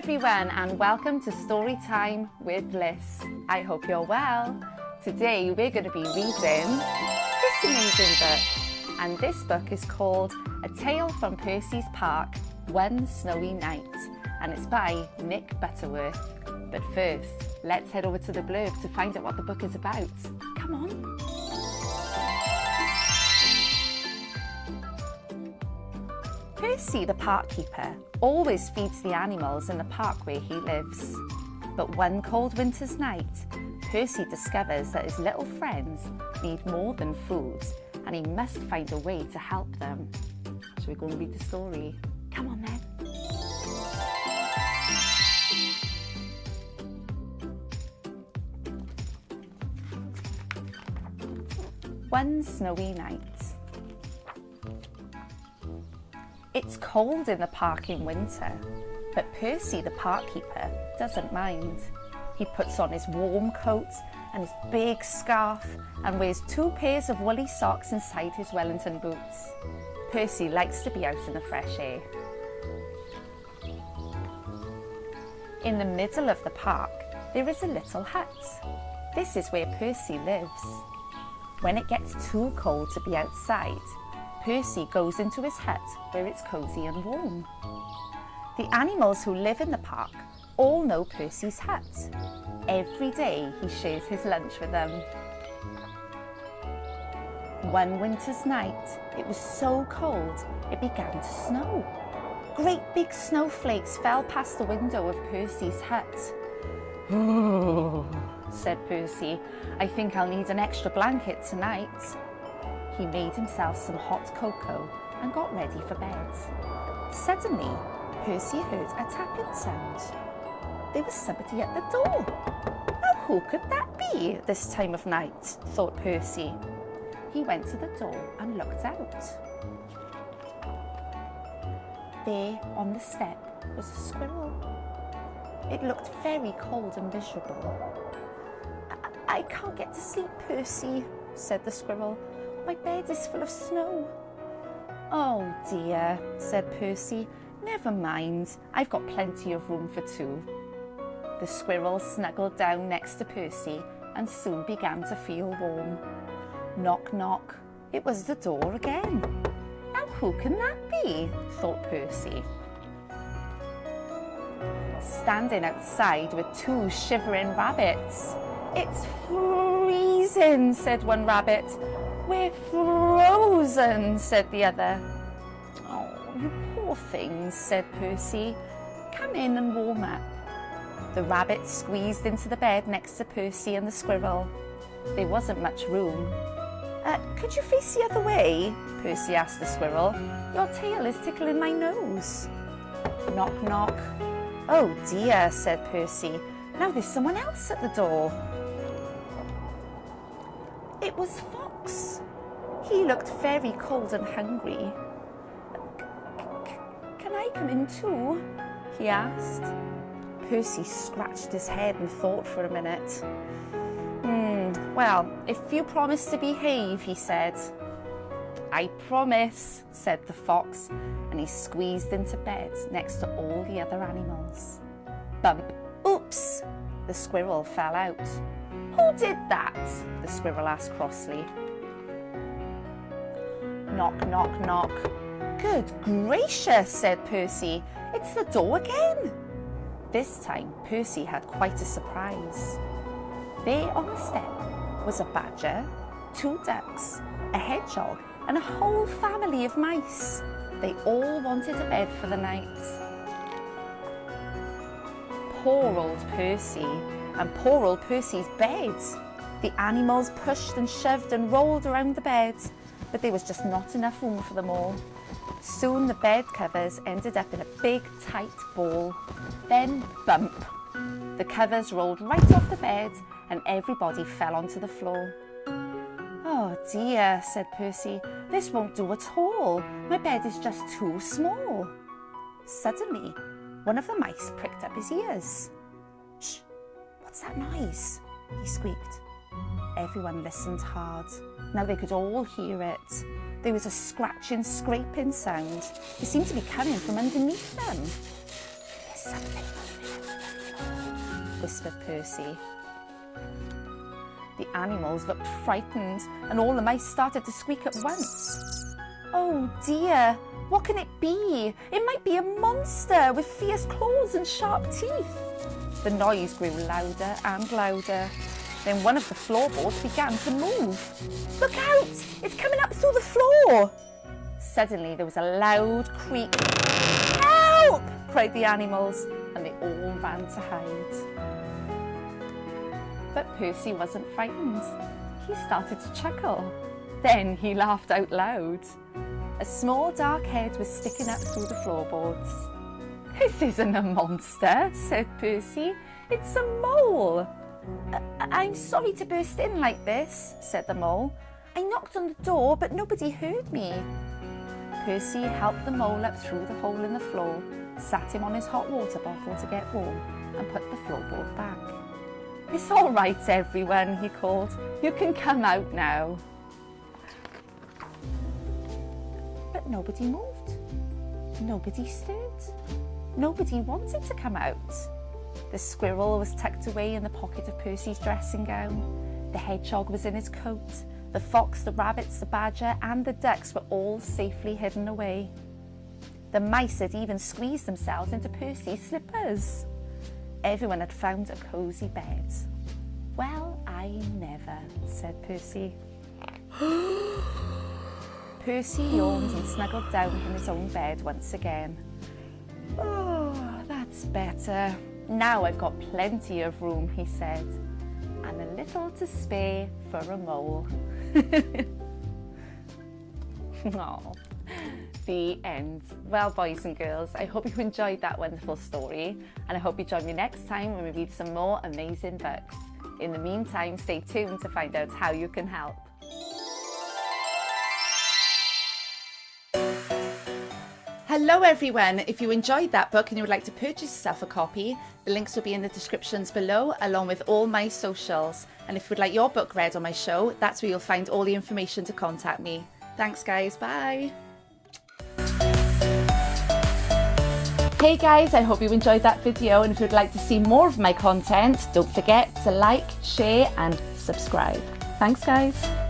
everyone and welcome to Story Time with Liz. I hope you're well. Today we're going to be reading this amazing book, and this book is called A Tale from Percy's Park, One Snowy Night, and it's by Nick Butterworth. But first, let's head over to the blurb to find out what the book is about. Come on. Percy, the park keeper, always feeds the animals in the park where he lives. But one cold winter's night, Percy discovers that his little friends need more than food, and he must find a way to help them. Shall we go and read the story? Come on then. One snowy night. It's cold in the park in winter, but Percy, the park keeper, doesn't mind. He puts on his warm coat and his big scarf and wears 2 pairs of woolly socks inside his Wellington boots. Percy likes to be out in the fresh air. In the middle of the park, there is a little hut. This is where Percy lives. When it gets too cold to be outside, Percy goes into his hut where it's cosy and warm. The animals who live in the park all know Percy's hut. Every day he shares his lunch with them. One winter's night, it was so cold it began to snow. Great big snowflakes fell past the window of Percy's hut. "Oh," said Percy, "I think I'll need an extra blanket tonight." He made himself some hot cocoa and got ready for bed. Suddenly, Percy heard a tapping sound. There was somebody at the door. Now, who could that be this time of night? Thought Percy. He went to the door and looked out. There on the step was a squirrel. It looked very cold and miserable. I can't get to sleep, Percy," said the squirrel. "My bed is full of snow." "Oh dear," said Percy. "Never mind, I've got plenty of room for 2. The squirrel snuggled down next to Percy and soon began to feel warm. Knock, knock. It was the door again. Now who can that be? Thought Percy. Standing outside were 2 shivering rabbits. "It's freezing," said one rabbit. "We're frozen," said the other. "Oh, you poor things," said Percy. "Come in and warm up." The rabbit squeezed into the bed next to Percy and the squirrel. There wasn't much room. Could you face the other way?" Percy asked the squirrel. "Your tail is tickling my nose." Knock, knock. "Oh dear," said Percy. "Now there's someone else at the door." It was Fox. He looked very cold and hungry. Can I come in too?" he asked. Percy scratched his head and thought for a minute. "Well, if you promise to behave," he said. "I promise," said the fox, and he squeezed into bed next to all the other animals. Bump! Oops! The squirrel fell out. "Who did that?" the squirrel asked crossly. Knock, knock, knock. "Good gracious," said Percy. "It's the door again." This time, Percy had quite a surprise. There on the step was a badger, 2 ducks, a hedgehog, and a whole family of mice. They all wanted a bed for the night. Poor old Percy, and poor old Percy's bed. The animals pushed and shoved and rolled around the bed, but there was just not enough room for them all. Soon the bed covers ended up in a big tight ball. Then bump! The covers rolled right off the bed and everybody fell onto the floor. "Oh dear," said Percy. "This won't do at all. My bed is just too small." Suddenly, one of the mice pricked up his ears. "Shh! What's that noise?" he squeaked. Everyone listened hard. Now they could all hear it. There was a scratching, scraping sound. It seemed to be coming from underneath them. "There's something moving," whispered Percy. The animals looked frightened and all the mice started to squeak at once. Oh dear, what can it be? It might be a monster with fierce claws and sharp teeth. The noise grew louder and louder. Then one of the floorboards began to move. Look out! It's coming up through the floor! Suddenly there was a loud creak. Help! Cried the animals, and they all ran to hide. But Percy wasn't frightened. He started to chuckle. Then he laughed out loud. A small dark head was sticking up through the floorboards. This isn't a monster, said Percy. It's a mole. I'm sorry to burst in like this, said the mole. I knocked on the door, but nobody heard me. Percy helped the mole up through the hole in the floor, sat him on his hot water bottle to get warm, and put the floorboard back. It's all right, everyone, he called. You can come out now. But nobody moved. Nobody stirred. Nobody wanted to come out. The squirrel was tucked away in the pocket of Percy's dressing gown. The hedgehog was in his coat. The fox, the rabbits, the badger and the ducks were all safely hidden away. The mice had even squeezed themselves into Percy's slippers. Everyone had found a cosy bed. Well, I never, said Percy. Percy yawned and snuggled down in his own bed once again. Oh, that's better. Now I've got plenty of room, he said, and a little to spare for a mole. Oh, the end. Well, boys and girls, I hope you enjoyed that wonderful story, and I hope you join me next time when we read some more amazing books. In the meantime, stay tuned to find out how you can help. Hello everyone, if you enjoyed that book and you would like to purchase yourself a copy, the links will be in the descriptions below along with all my socials. And if you would like your book read on my show, that's where you'll find all the information to contact me. Thanks guys, bye! Hey guys, I hope you enjoyed that video, and if you'd like to see more of my content, don't forget to like, share and subscribe. Thanks guys!